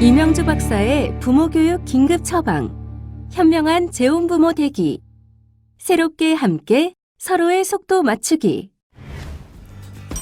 이명주 박사의 부모교육 긴급 처방, 현명한 재혼부모 대기, 새롭게 함께 서로의 속도 맞추기.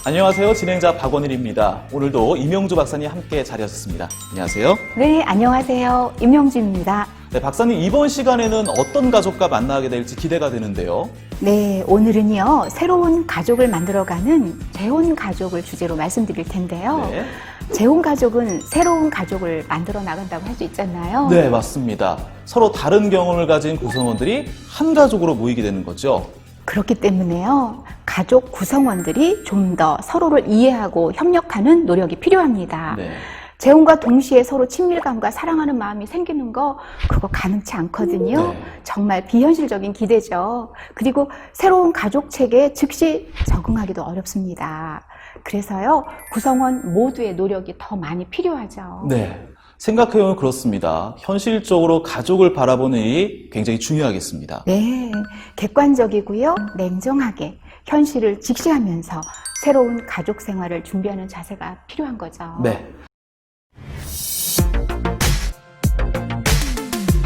안녕하세요. 진행자 박원일입니다. 오늘도 이명주 박사님 함께 자리하셨습니다. 안녕하세요. 네, 안녕하세요. 임영주입니다. 네, 박사님 이번 시간에는 어떤 가족과 만나게 될지 기대가 되는데요. 네, 오늘은요, 새로운 가족을 만들어가는 재혼 가족을 주제로 말씀드릴 텐데요. 네. 재혼 가족은 새로운 가족을 만들어 나간다고 할 수 있잖아요. 네, 맞습니다. 서로 다른 경험을 가진 구성원들이 한 가족으로 모이게 되는 거죠. 그렇기 때문에요, 가족 구성원들이 좀 더 서로를 이해하고 협력하는 노력이 필요합니다. 네. 재혼과 동시에 서로 친밀감과 사랑하는 마음이 생기는 거, 그거 가능치 않거든요. 네. 정말 비현실적인 기대죠. 그리고 새로운 가족 체계에 즉시 적응하기도 어렵습니다. 그래서요, 구성원 모두의 노력이 더 많이 필요하죠. 네. 생각해보면 그렇습니다. 현실적으로 가족을 바라보는 일이 굉장히 중요하겠습니다. 네, 객관적이고요, 냉정하게 현실을 직시하면서 새로운 가족 생활을 준비하는 자세가 필요한 거죠. 네.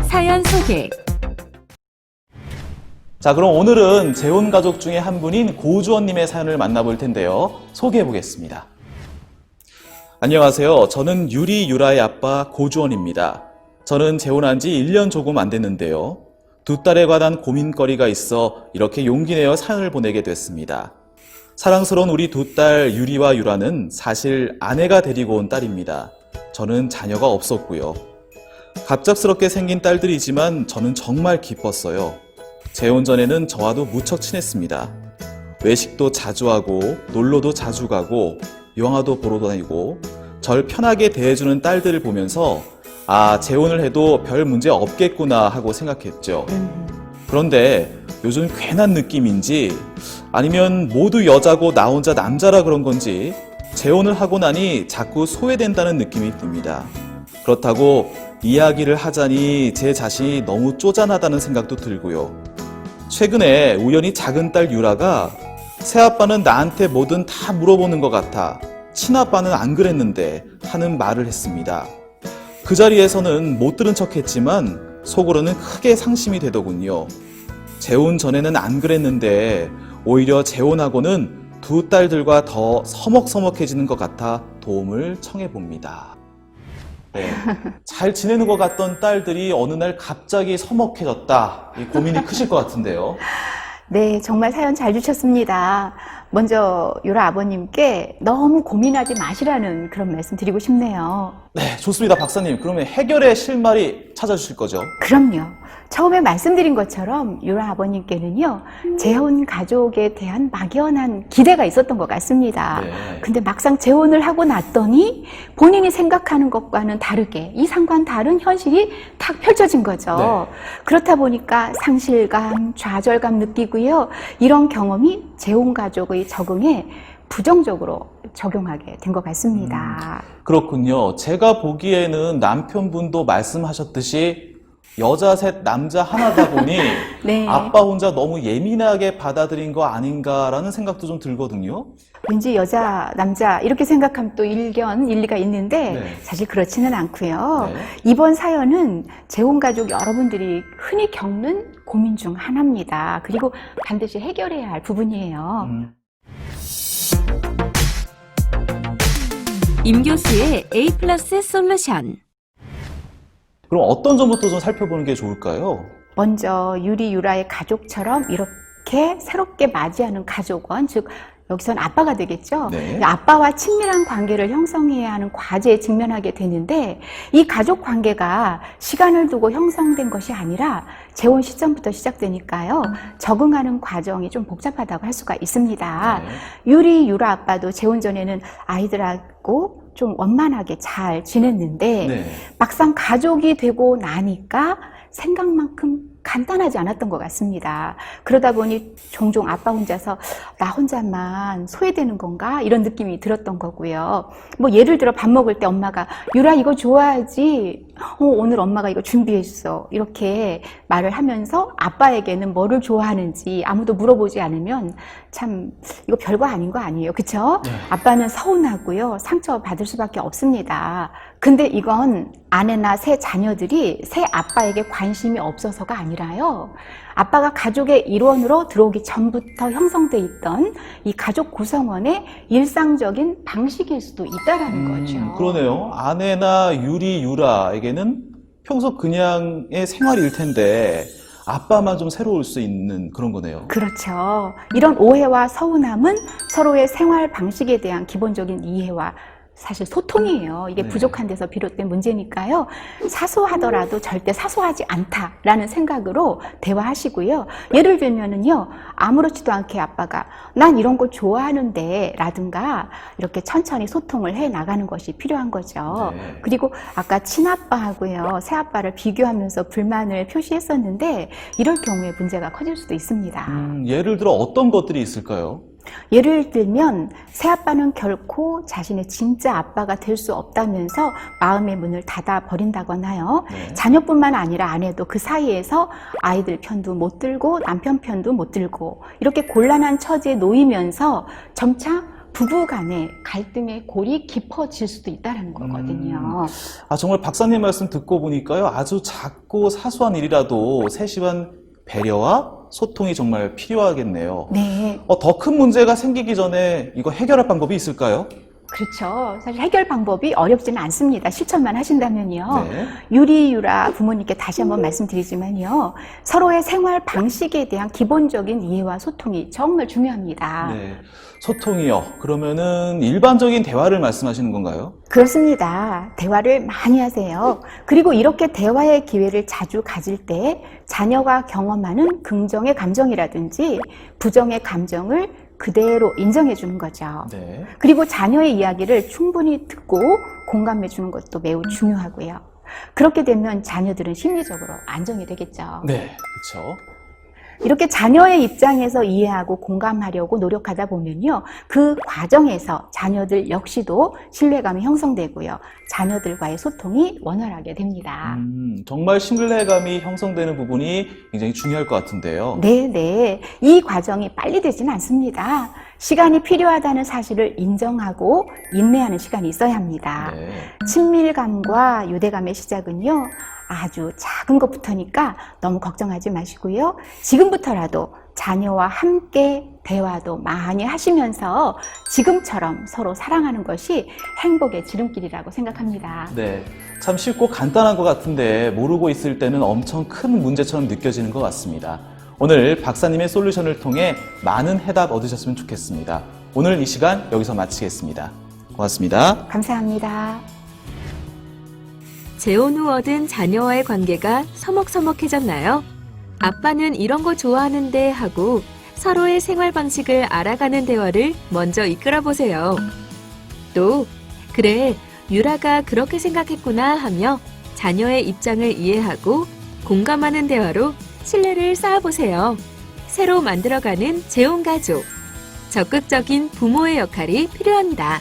사연 소개. 자, 그럼 오늘은 재혼 가족 중에 한 분인 고주원님의 사연을 만나볼 텐데요. 소개해 보겠습니다. 안녕하세요. 저는 유라의 아빠 고주원입니다. 저는 재혼한 지 1년 조금 안 됐는데요. 두 딸에 관한 고민거리가 있어 이렇게 용기 내어 사연을 보내게 됐습니다. 사랑스러운 우리 두 딸 유리와 유라는 사실 아내가 데리고 온 딸입니다. 저는 자녀가 없었고요. 갑작스럽게 생긴 딸들이지만 저는 정말 기뻤어요. 재혼 전에는 저와도 무척 친했습니다. 외식도 자주 하고 놀러도 자주 가고 영화도 보러 다니고 절 편하게 대해주는 딸들을 보면서 아, 재혼을 해도 별 문제 없겠구나 하고 생각했죠. 그런데 요즘 괜한 느낌인지 아니면 모두 여자고 나 혼자 남자라 그런 건지 재혼을 하고 나니 자꾸 소외된다는 느낌이 듭니다. 그렇다고 이야기를 하자니 제 자신이 너무 쪼잔하다는 생각도 들고요. 최근에 우연히 작은 딸 유라가 새아빠는 나한테 뭐든 다 물어보는 것 같아. 친아빠는 안 그랬는데 하는 말을 했습니다. 그 자리에서는 못 들은 척 했지만 속으로는 크게 상심이 되더군요. 재혼 전에는 안 그랬는데 오히려 재혼하고는 두 딸들과 더 서먹서먹해지는 것 같아 도움을 청해봅니다. 네, 잘 지내는 것 같던 딸들이 어느 날 갑자기 서먹해졌다. 이 고민이 크실 것 같은데요. 네, 정말 사연 잘 주셨습니다. 먼저 유라 아버님께 너무 고민하지 마시라는 그런 말씀 드리고 싶네요. 네, 좋습니다. 박사님. 그러면 해결의 실마리 찾아주실 거죠? 그럼요. 처음에 말씀드린 것처럼 유라 아버님께는요, 재혼 가족에 대한 막연한 기대가 있었던 것 같습니다. 네. 근데 막상 재혼을 하고 났더니 본인이 생각하는 것과는 다르게 이상과는 다른 현실이 탁 펼쳐진 거죠. 네. 그렇다 보니까 상실감, 좌절감 느끼고요. 이런 경험이 재혼 가족의 적응에 부정적으로 적용하게 된 것 같습니다. 그렇군요. 제가 보기에는 남편분도 말씀하셨듯이 여자 셋, 남자 하나다 보니 네. 아빠 혼자 너무 예민하게 받아들인 거 아닌가라는 생각도 좀 들거든요. 왠지 여자, 남자 이렇게 생각하면 또 일리가 있는데 네. 사실 그렇지는 않고요. 네. 이번 사연은 재혼가족 여러분들이 흔히 겪는 고민 중 하나입니다. 그리고 반드시 해결해야 할 부분이에요. 임 교수의 A+ 솔루션. 그럼 어떤 점부터 좀 살펴보는 게 좋을까요? 먼저 유라의 가족처럼 이렇게 새롭게 맞이하는 가족원, 즉 여기선 아빠가 되겠죠. 네. 아빠와 친밀한 관계를 형성해야 하는 과제에 직면하게 되는데 이 가족 관계가 시간을 두고 형성된 것이 아니라 재혼 시점부터 시작되니까요. 적응하는 과정이 좀 복잡하다고 할 수가 있습니다. 네. 유라 아빠도 재혼 전에는 아이들하고 좀 원만하게 잘 지냈는데 네. 막상 가족이 되고 나니까 생각만큼 간단하지 않았던 것 같습니다. 그러다 보니 종종 아빠 혼자서 나 혼자만 소외되는 건가? 이런 느낌이 들었던 거고요. 뭐 예를 들어 밥 먹을 때 엄마가 유라 이거 좋아하지? 오늘 엄마가 이거 준비했어. 이렇게 말을 하면서 아빠에게는 뭐를 좋아하는지 아무도 물어보지 않으면 참 이거 별거 아닌 거 아니에요. 그쵸? 네. 아빠는 서운하고요. 상처받을 수밖에 없습니다. 근데 이건 아내나 새 자녀들이 새 아빠에게 관심이 없어서가 아니라요. 아빠가 가족의 일원으로 들어오기 전부터 형성돼 있던 이 가족 구성원의 일상적인 방식일 수도 있다라는 거죠. 그러네요. 아내나 유라에게는 평소 그냥의 생활일 텐데 아빠만 좀 새로울 수 있는 그런 거네요. 그렇죠. 이런 오해와 서운함은 서로의 생활 방식에 대한 기본적인 이해와 사실 소통이에요. 이게 네. 부족한 데서 비롯된 문제니까요. 사소하더라도 절대 사소하지 않다라는 생각으로 대화하시고요. 예를 들면은요, 아무렇지도 않게 아빠가 난 이런 거 좋아하는데 라든가 이렇게 천천히 소통을 해 나가는 것이 필요한 거죠. 네. 그리고 아까 친아빠하고요, 새아빠를 비교하면서 불만을 표시했었는데 이럴 경우에 문제가 커질 수도 있습니다. 예를 들어 어떤 것들이 있을까요? 예를 들면 새아빠는 결코 자신의 진짜 아빠가 될 수 없다면서 마음의 문을 닫아 버린다거나요. 네. 자녀뿐만 아니라 아내도 그 사이에서 아이들 편도 못 들고 남편 편도 못 들고 이렇게 곤란한 처지에 놓이면서 점차 부부 간의 갈등의 골이 깊어질 수도 있다는 거거든요. 정말 박사님 말씀 듣고 보니까요. 아주 작고 사소한 일이라도 세심한 배려와 소통이 정말 필요하겠네요. 네. 더 큰 문제가 생기기 전에 이거 해결할 방법이 있을까요? 그렇죠. 사실 해결 방법이 어렵지는 않습니다. 실천만 하신다면요. 네. 유라 부모님께 다시 한번 말씀드리지만요. 서로의 생활 방식에 대한 기본적인 이해와 소통이 정말 중요합니다. 네. 소통이요. 그러면은 일반적인 대화를 말씀하시는 건가요? 그렇습니다. 대화를 많이 하세요. 그리고 이렇게 대화의 기회를 자주 가질 때 자녀가 경험하는 긍정의 감정이라든지 부정의 감정을 그대로 인정해 주는 거죠. 네. 그리고 자녀의 이야기를 충분히 듣고 공감해 주는 것도 매우 중요하고요. 그렇게 되면 자녀들은 심리적으로 안정이 되겠죠. 네. 그렇죠. 이렇게 자녀의 입장에서 이해하고 공감하려고 노력하다 보면요. 그 과정에서 자녀들 역시도 신뢰감이 형성되고요. 자녀들과의 소통이 원활하게 됩니다. 정말 신뢰감이 형성되는 부분이 굉장히 중요할 것 같은데요. 네. 이 과정이 빨리 되지는 않습니다. 시간이 필요하다는 사실을 인정하고 인내하는 시간이 있어야 합니다. 네. 친밀감과 유대감의 시작은요. 아주 작은 것부터니까 너무 걱정하지 마시고요. 지금부터라도 자녀와 함께 대화도 많이 하시면서 지금처럼 서로 사랑하는 것이 행복의 지름길이라고 생각합니다. 네. 참 쉽고 간단한 것 같은데 모르고 있을 때는 엄청 큰 문제처럼 느껴지는 것 같습니다. 오늘 박사님의 솔루션을 통해 많은 해답 얻으셨으면 좋겠습니다. 오늘 이 시간 여기서 마치겠습니다. 고맙습니다. 감사합니다. 재혼 후 얻은 자녀와의 관계가 서먹서먹해졌나요? 아빠는 이런 거 좋아하는데 하고 서로의 생활 방식을 알아가는 대화를 먼저 이끌어 보세요. 또, 그래, 유라가 그렇게 생각했구나 하며 자녀의 입장을 이해하고 공감하는 대화로 신뢰를 쌓아보세요. 새로 만들어가는 재혼 가족. 적극적인 부모의 역할이 필요합니다.